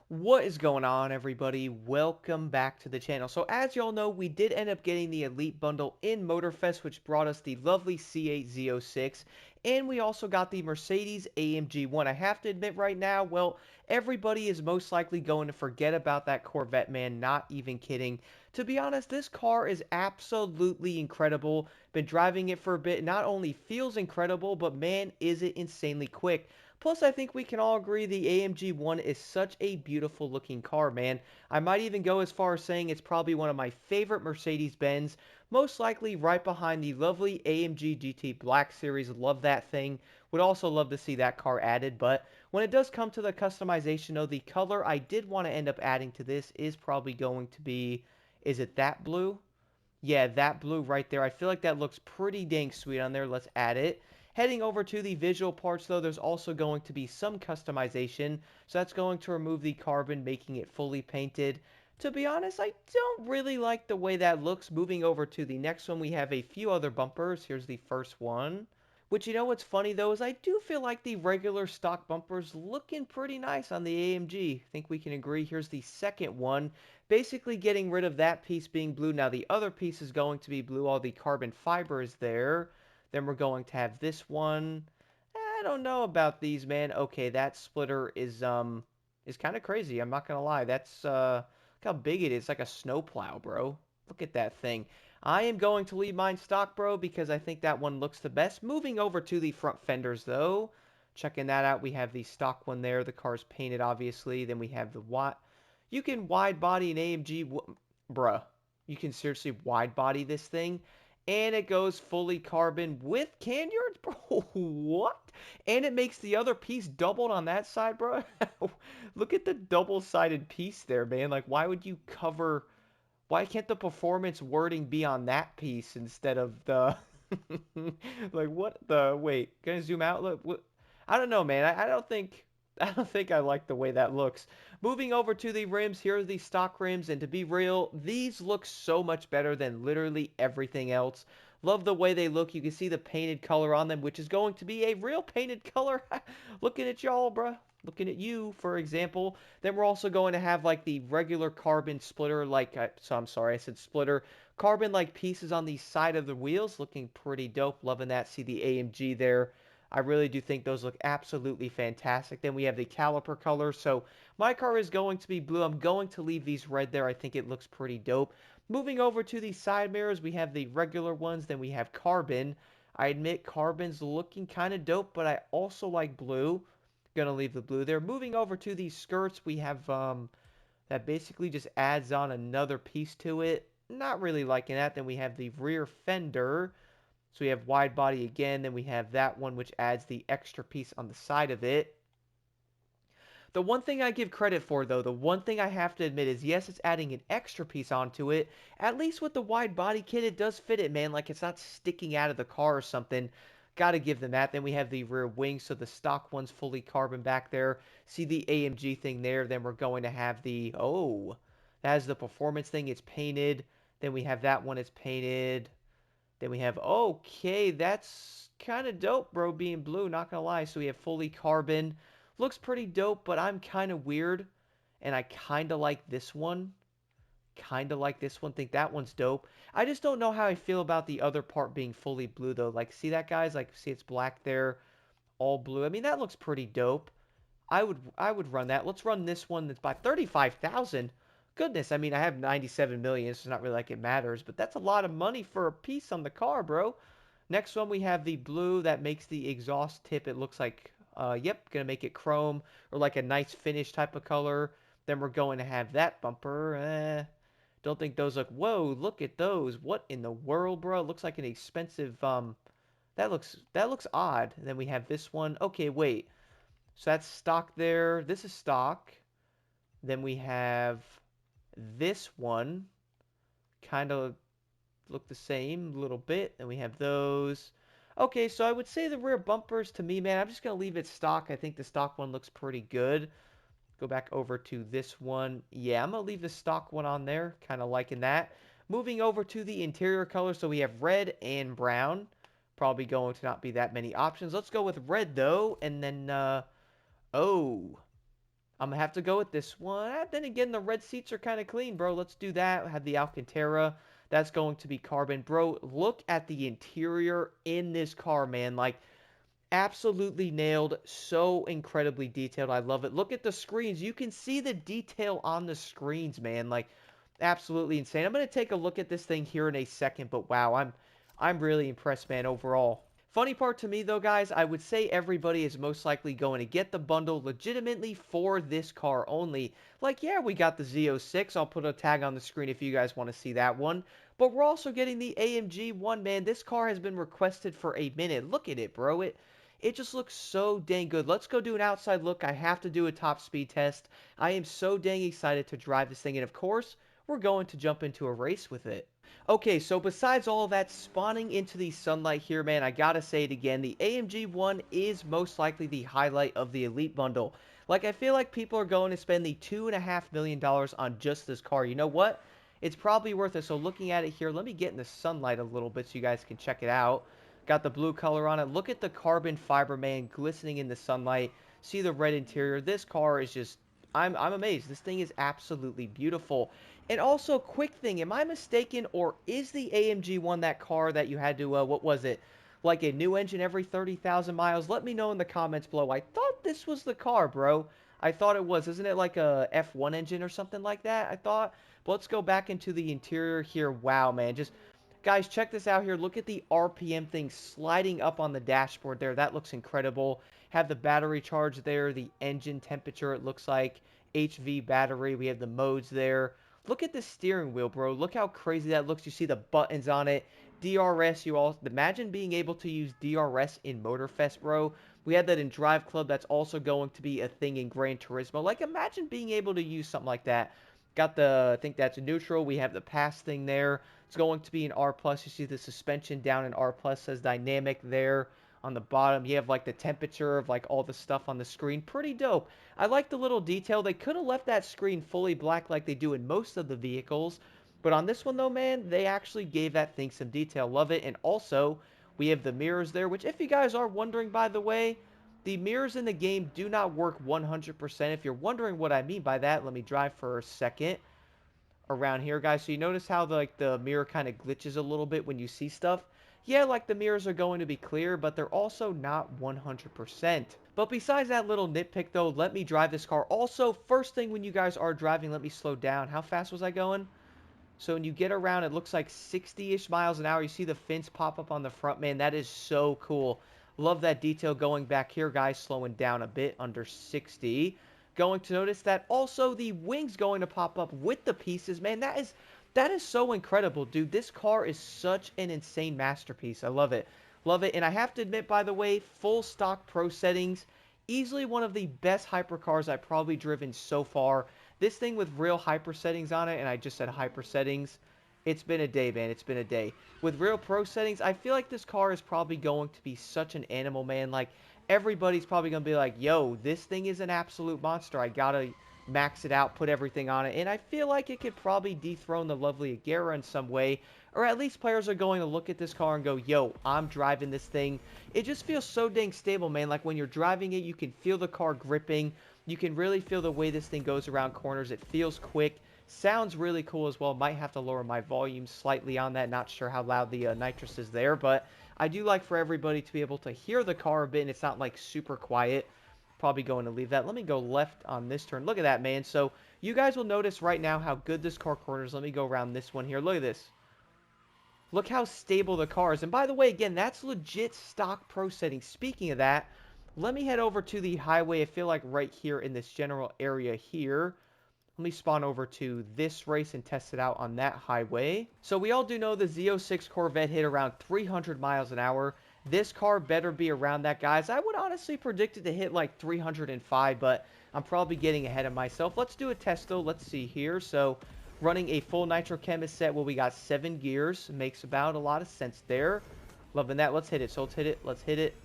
What is going on, everybody? Welcome back to the channel. So as y'all know, we did end up getting the Elite Bundle in Motorfest, which brought us the lovely C8Z06, and we also got the Mercedes AMG One. I have to admit right now, well, everybody is most likely going to forget about that Corvette, man. Not even kidding. To be honest, this car is absolutely incredible. Been driving it for a bit. Not only feels incredible, but man, is it insanely quick. Plus, I think we can all agree the AMG One is such a beautiful looking car, man. I might even go as far as saying it's probably one of my favorite Mercedes-Benz, most likely right behind the lovely AMG GT Black Series. Love that thing. Would also love to see that car added, but when it does come to the customization, though, the color I did want to end up adding to this is probably going to be, is it that blue? Yeah, that blue right there. I feel like that looks pretty dang sweet on there. Let's add it. Heading over to the visual parts, though, there's also going to be some customization. So that's going to remove the carbon, making it fully painted. To be honest, I don't really like the way that looks. Moving over to the next one, we have a few other bumpers. Here's the first one. Which, you know what's funny, though, is I do feel like the regular stock bumpers looking pretty nice on the AMG. I think we can agree. Here's the second one. Basically getting rid of that piece being blue. Now, the other piece is going to be blue. All the carbon fiber is there. Then we're going to have this one. I don't know about these, man. Okay, that splitter is kind of crazy. I'm not gonna lie. Look how big it is. It's like a snowplow, bro. Look at that thing. I am going to leave mine stock, bro, because I think that one looks the best. Moving over to the front fenders, though. Checking that out, we have the stock one there. The car's painted, obviously. Then we have the what? You can wide body an AMG, bruh. You can seriously wide body this thing, and it goes fully carbon with can yards, bro. What? And it makes the other piece doubled on that side, bro. Look at the double-sided piece there, man. Like, why would you cover? Why can't the performance wording be on that piece instead of the like what the wait, can I zoom out? Look, what, I don't know, man. I don't think I like the way that looks. Moving over to the rims, here are the stock rims, and to be real, these look so much better than literally everything else. Love the way they look. You can see the painted color on them, which is going to be a real painted color. Looking at y'all, bruh. Looking at you, for example. Then we're also going to have like the regular carbon splitter, like, so I'm sorry, I said splitter. Carbon like pieces on the side of the wheels, looking pretty dope. Loving that. See the AMG there. I really do think those look absolutely fantastic. Then we have the caliper color. So my car is going to be blue. I'm going to leave these red there. I think it looks pretty dope. Moving over to the side mirrors, we have the regular ones. Then we have carbon. I admit carbon's looking kind of dope, but I also like blue. Gonna leave the blue there. Moving over to these skirts, we have that basically just adds on another piece to it. Not really liking that. Then we have the rear fender. So we have wide body again. Then we have that one which adds the extra piece on the side of it. The one thing I give credit for, though, the one thing I have to admit is, yes, it's adding an extra piece onto it. At least with the wide body kit, it does fit it, man. Like, it's not sticking out of the car or something. Gotta give them that. Then we have the rear wing, so the stock one's fully carbon back there. See the AMG thing there. Then we're going to have the, oh, that has the performance thing. It's painted. Then we have that one. It's painted. Then we have, okay, that's kind of dope, bro, being blue, not gonna lie. So we have fully carbon. Looks pretty dope, but I'm kind of weird, and I kind of like this one. Kind of like this one. Think that one's dope. I just don't know how I feel about the other part being fully blue, though. Like, see that, guys? Like, see it's black there, all blue. I mean, that looks pretty dope. I would run that. Let's run this one that's by 35,000. Goodness, I mean, I have 97 million, so it's not really like it matters, but that's a lot of money for a piece on the car, bro. Next one, we have the blue that makes the exhaust tip. It looks like, yep, gonna make it chrome or like a nice finish type of color. Then we're going to have that bumper. Don't think those look, whoa, look at those. What in the world, bro? It looks like an expensive, that looks odd. Then we have this one. Okay, wait. So that's stock there. This is stock. Then we have this one. Kind of look the same a little bit. Then we have those. Okay, so I would say the rear bumpers to me, man, I'm just going to leave it stock. I think the stock one looks pretty good. Go back over to this one. Yeah, I'm going to leave the stock one on there. Kind of liking that. Moving over to the interior color. So we have red and brown. Probably going to not be that many options. Let's go with red, though. And then, oh, I'm gonna have to go with this one. Then again, the red seats are kind of clean, bro. Let's do that. Have the Alcantara. That's going to be carbon. Bro, look at the interior in this car, man. Like, absolutely nailed. So incredibly detailed. I love it. Look at the screens. You can see the detail on the screens, man. Like, absolutely insane. I'm going to take a look at this thing here in a second, but wow, I'm really impressed, man, overall. Funny part to me, though, guys, I would say everybody is most likely going to get the bundle legitimately for this car only. Like, yeah, we got the Z06. I'll put a tag on the screen if you guys want to see that one. But we're also getting the AMG One, man. This car has been requested for a minute. Look at it, bro. It just looks so dang good. Let's go do an outside look. I have to do a top speed test. I am so dang excited to drive this thing. And of course, we're going to jump into a race with it. Okay, so besides all that spawning into the sunlight here, man, I gotta say it again, the AMG One is most likely the highlight of the Elite Bundle. Like, I feel like people are going to spend the $2.5 million on just this car. You know what? It's probably worth it. So looking at it here, let me get in the sunlight a little bit so you guys can check it out. Got the blue color on it. Look at the carbon fiber, man, glistening in the sunlight. See the red interior. This car is just, I'm amazed. This thing is absolutely beautiful. And also, quick thing, am I mistaken, or is the AMG One that car that you had to, what was it? Like a new engine every 30,000 miles? Let me know in the comments below. I thought this was the car, bro. I thought it was. Isn't it like a F1 engine or something like that? I thought. But let's go back into the interior here. Wow, man. Just, guys, check this out here. Look at the RPM thing sliding up on the dashboard there. That looks incredible. Have the battery charge there, the engine temperature, it looks like. HV battery. We have the modes there. Look at the steering wheel, bro. Look how crazy that looks. You see the buttons on it. DRS, you all imagine being able to use DRS in Motorfest, bro. We had that in Drive Club. That's also going to be a thing in Gran Turismo. Like, imagine being able to use something like that. Got the, I think that's neutral. We have the pass thing there. It's going to be an R+. You see the suspension down in R+, says dynamic there. On the bottom, you have like the temperature of like all the stuff on the screen. Pretty dope. I like the little detail. They could have left that screen fully black like they do in most of the vehicles. But on this one though, man, they actually gave that thing some detail. Love it. And also, we have the mirrors there, which if you guys are wondering, by the way, the mirrors in the game do not work 100%. If you're wondering what I mean by that, let me drive for a second around here, guys. So you notice how the mirror kind of glitches a little bit when you see stuff? Yeah, like the mirrors are going to be clear, but they're also not 100%. But besides that little nitpick though, let me drive this car. Also, first thing when you guys are driving, let me slow down. How fast was I going? So when you get around, it looks like 60-ish miles an hour. You see the fins pop up on the front, man. That is so cool. Love that detail going back here, guys. Slowing down a bit, under 60. Going to notice that also the wings going to pop up with the pieces, man. That is so incredible, dude. This car is such an insane masterpiece. I love it. Love it. And I have to admit, by the way, full stock pro settings. Easily one of the best hypercars I've probably driven so far. This thing with real hyper settings on it, and I just said hyper settings. It's been a day, man. It's been a day. With real pro settings, I feel like this car is probably going to be such an animal, man. Like, everybody's probably going to be like, yo, this thing is an absolute monster. I gotta max it out, put everything on it. And I feel like it could probably dethrone the lovely Agera in some way. Or at least players are going to look at this car and go, yo, I'm driving this thing. It just feels so dang stable, man. Like, when you're driving it, you can feel the car gripping. You can really feel the way this thing goes around corners. It feels quick. Sounds really cool as well. Might have to lower my volume slightly on that. Not sure how loud the nitrous is there, but I do like for everybody to be able to hear the car a bit, and it's not like super quiet. Probably going to leave that. Let me go left on this turn. Look at that, man. So you guys will notice right now how good this car corners. Let me go around this one here. Look at this. Look how stable the car is. And by the way, again, that's legit stock pro settings. Speaking of that, let me head over to the highway. I feel like right here in this general area here. Let me spawn over to this race and test it out on that highway. So we all do know the Z06 Corvette hit around 300 miles an hour. This car better be around that, guys. I would honestly predict it to hit like 305, but I'm probably getting ahead of myself. Let's do a test, though. Let's see here. So running a full Nitro Chemist set, well, we got 7 gears. Makes about a lot of sense there. Loving that. Let's hit it. So let's hit it. Let's hit it.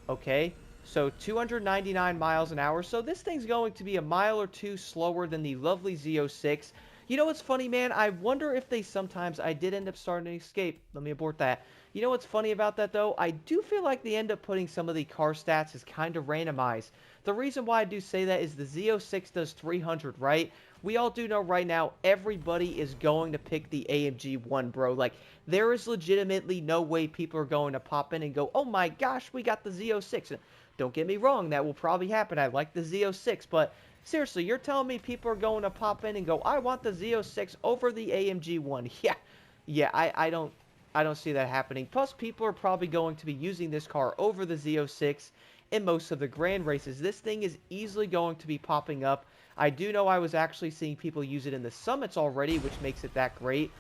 Okay. So 299 miles an hour. So this thing's going to be a mile or two slower than the lovely Z06. You know what's funny, man? I wonder if they sometimes, I did end up starting to escape. Let me abort that. You know what's funny about that, though? I do feel like they end up putting some of the car stats as kind of randomized. The reason why I do say that is the Z06 does 300, right? We all do know right now everybody is going to pick the AMG One, bro. Like, there is legitimately no way people are going to pop in and go, oh my gosh, we got the Z06. Don't get me wrong, that will probably happen. I like the Z06, but seriously, you're telling me people are going to pop in and go, I want the Z06 over the AMG One. Yeah, I don't see that happening. Plus, people are probably going to be using this car over the Z06 in most of the grand races. This thing is easily going to be popping up. I do know I was actually seeing people use it in the summits already, which makes it that great.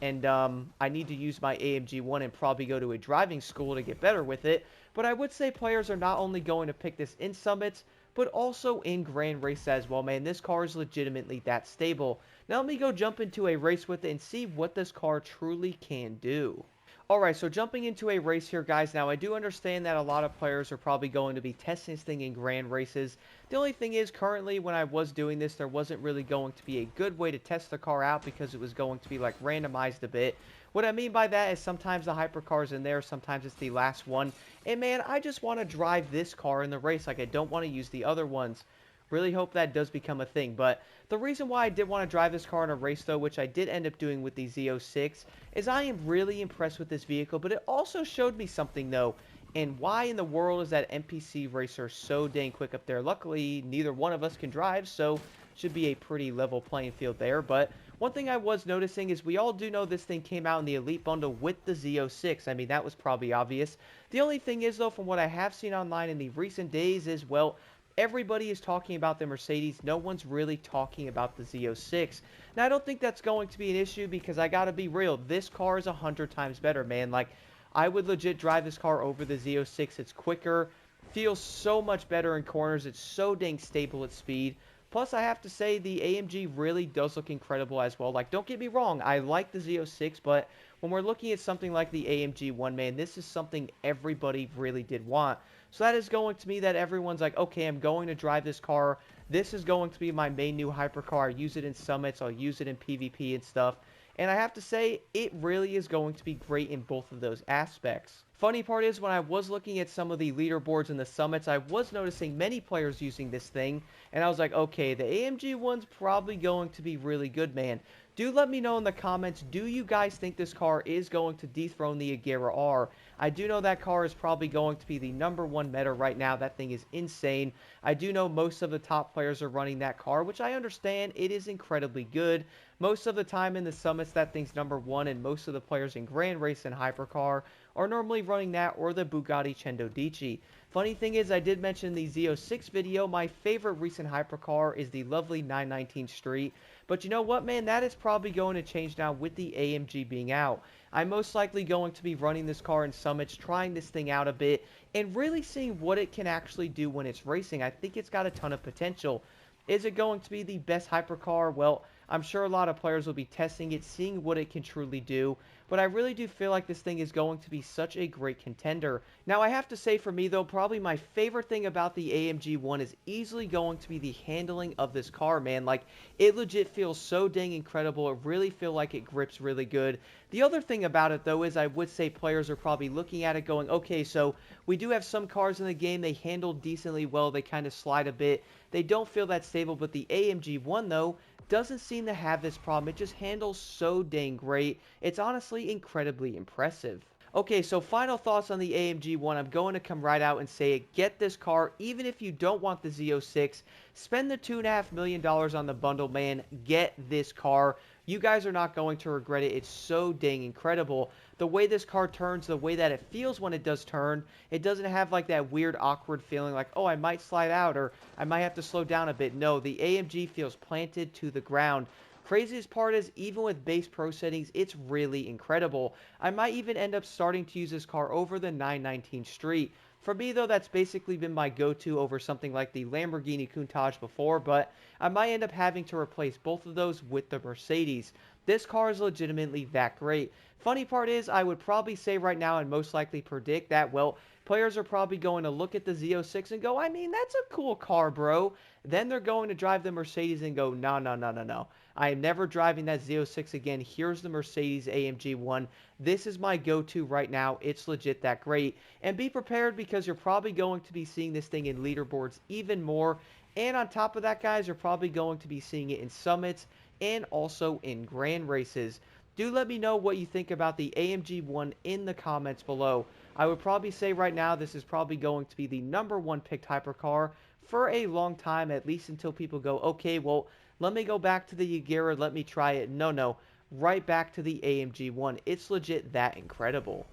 And I need to use my AMG One and probably go to a driving school to get better with it. But I would say players are not only going to pick this in summits, but also in grand race as well, man. This car is legitimately that stable. Now let me go jump into a race with it and see what this car truly can do. Alright, so jumping into a race here, guys. Now, I do understand that a lot of players are probably going to be testing this thing in grand races. The only thing is, currently, when I was doing this, there wasn't really going to be a good way to test the car out because it was going to be, like, randomized a bit. What I mean by that is sometimes the hypercar's in there, sometimes it's the last one. And, man, I just want to drive this car in the race. Like, I don't want to use the other ones. Really hope that does become a thing. But the reason why I did want to drive this car in a race, though, which I did end up doing with the Z06, is I am really impressed with this vehicle. But it also showed me something, though. And why in the world is that NPC racer so dang quick up there? Luckily, neither one of us can drive, so should be a pretty level playing field there. But one thing I was noticing is we all do know this thing came out in the Elite Bundle with the Z06. I mean, that was probably obvious. The only thing is, though, from what I have seen online in the recent days is, well, everybody is talking about the Mercedes. No one's really talking about the Z06. Now, I don't think that's going to be an issue because I gotta be real. This car is 100 times better, man. Like, I would legit drive this car over the Z06. It's quicker, feels so much better in corners. It's so dang stable at speed. Plus, I have to say, the AMG really does look incredible as well. Like, don't get me wrong, I like the Z06, but when we're looking at something like the AMG One, man, this is something everybody really did want. So that is going to mean that everyone's like, okay, I'm going to drive this car. This is going to be my main new hypercar. I use it in summits. I'll use it in PvP and stuff. And I have to say, it really is going to be great in both of those aspects. Funny part is, when I was looking at some of the leaderboards in the summits, I was noticing many players using this thing. And I was like, okay, the AMG One's probably going to be really good, man. Do let me know in the comments, do you guys think this car is going to dethrone the Agera R? I do know that car is probably going to be the #1 meta right now. That thing is insane. I do know most of the top players are running that car, which I understand. It is incredibly good. Most of the time in the summits, that thing's #1, and most of the players in Grand Race and Hypercar are normally running that or the Bugatti Cento Dici. Funny thing is, I did mention in the Z06 video, my favorite recent hypercar is the lovely 919 Street. But you know what, man? That is probably going to change now with the AMG being out. I'm most likely going to be running this car in summits, trying this thing out a bit, and really seeing what it can actually do when it's racing. I think it's got a ton of potential. Is it going to be the best hypercar? Well, I'm sure a lot of players will be testing it, seeing what it can truly do. But I really do feel like this thing is going to be such a great contender. Now, I have to say for me, though, probably my favorite thing about the AMG One is easily going to be the handling of this car, man. Like, it legit feels so dang incredible. I really feel like it grips really good. The other thing about it, though, is I would say players are probably looking at it going, okay, so we do have some cars in the game. They handle decently well. They kind of slide a bit. They don't feel that stable, but the AMG One, though, doesn't seem to have this problem. It just handles so dang great. It's honestly incredibly impressive. Okay, so final thoughts on the AMG One. I'm going to come right out and say it. Get this car, even if you don't want the Z06. Spend the $2.5 million on the bundle, man. Get this car. You guys are not going to regret it. It's so dang incredible. The way this car turns, the way that it feels when it does turn, it doesn't have like that weird awkward feeling like, oh, I might slide out or I might have to slow down a bit. No, the AMG feels planted to the ground. Craziest part is, even with base pro settings, it's really incredible. I might even end up starting to use this car over the 919 Street. For me, though, that's basically been my go-to over something like the Lamborghini Countach before, but I might end up having to replace both of those with the Mercedes. This car is legitimately that great. Funny part is, I would probably say right now and most likely predict that, well, players are probably going to look at the Z06 and go, I mean, that's a cool car, bro. Then they're going to drive the Mercedes and go, no, no, no, no, no. I am never driving that Z06 again. Here's the Mercedes AMG One. This is my go-to right now. It's legit that great. And be prepared because you're probably going to be seeing this thing in leaderboards even more. And on top of that, guys, you're probably going to be seeing it in summits and also in grand races. Do let me know what you think about the AMG One in the comments below. I would probably say right now this is probably going to be the #1 picked hypercar for a long time, at least until people go, okay, well, let me go back to the Jaguar, let me try it. No, no, right back to the AMG One. It's legit that incredible.